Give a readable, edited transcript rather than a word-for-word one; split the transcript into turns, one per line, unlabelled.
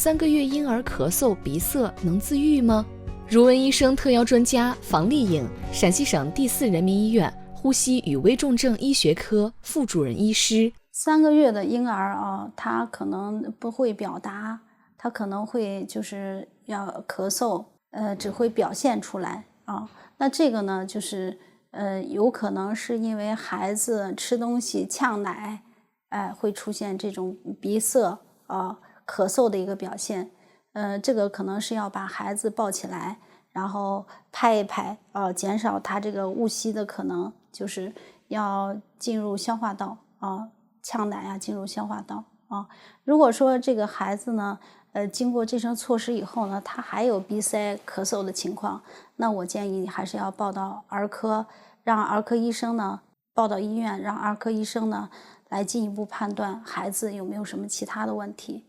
3个月婴儿咳嗽、鼻塞能自愈吗？如闻医生特邀专家房丽颖，陕西省第4人民医院呼吸与危重症医学科副主任医师。
3个月的婴儿啊，他可能不会表达，他可能会就是要咳嗽，只会表现出来啊。那这个呢，就是有可能是因为孩子吃东西呛奶，会出现这种鼻塞啊、咳嗽的一个表现。这个可能是要把孩子抱起来，然后拍一拍，减少他这个误吸的可能，就是要进入消化道啊，呛奶啊进入消化道啊。如果说这个孩子呢，经过这项措施以后呢，他还有鼻塞、咳嗽的情况，那我建议你还是要报到儿科，让儿科医生呢报到医院，让儿科医生呢来进一步判断孩子有没有什么其他的问题。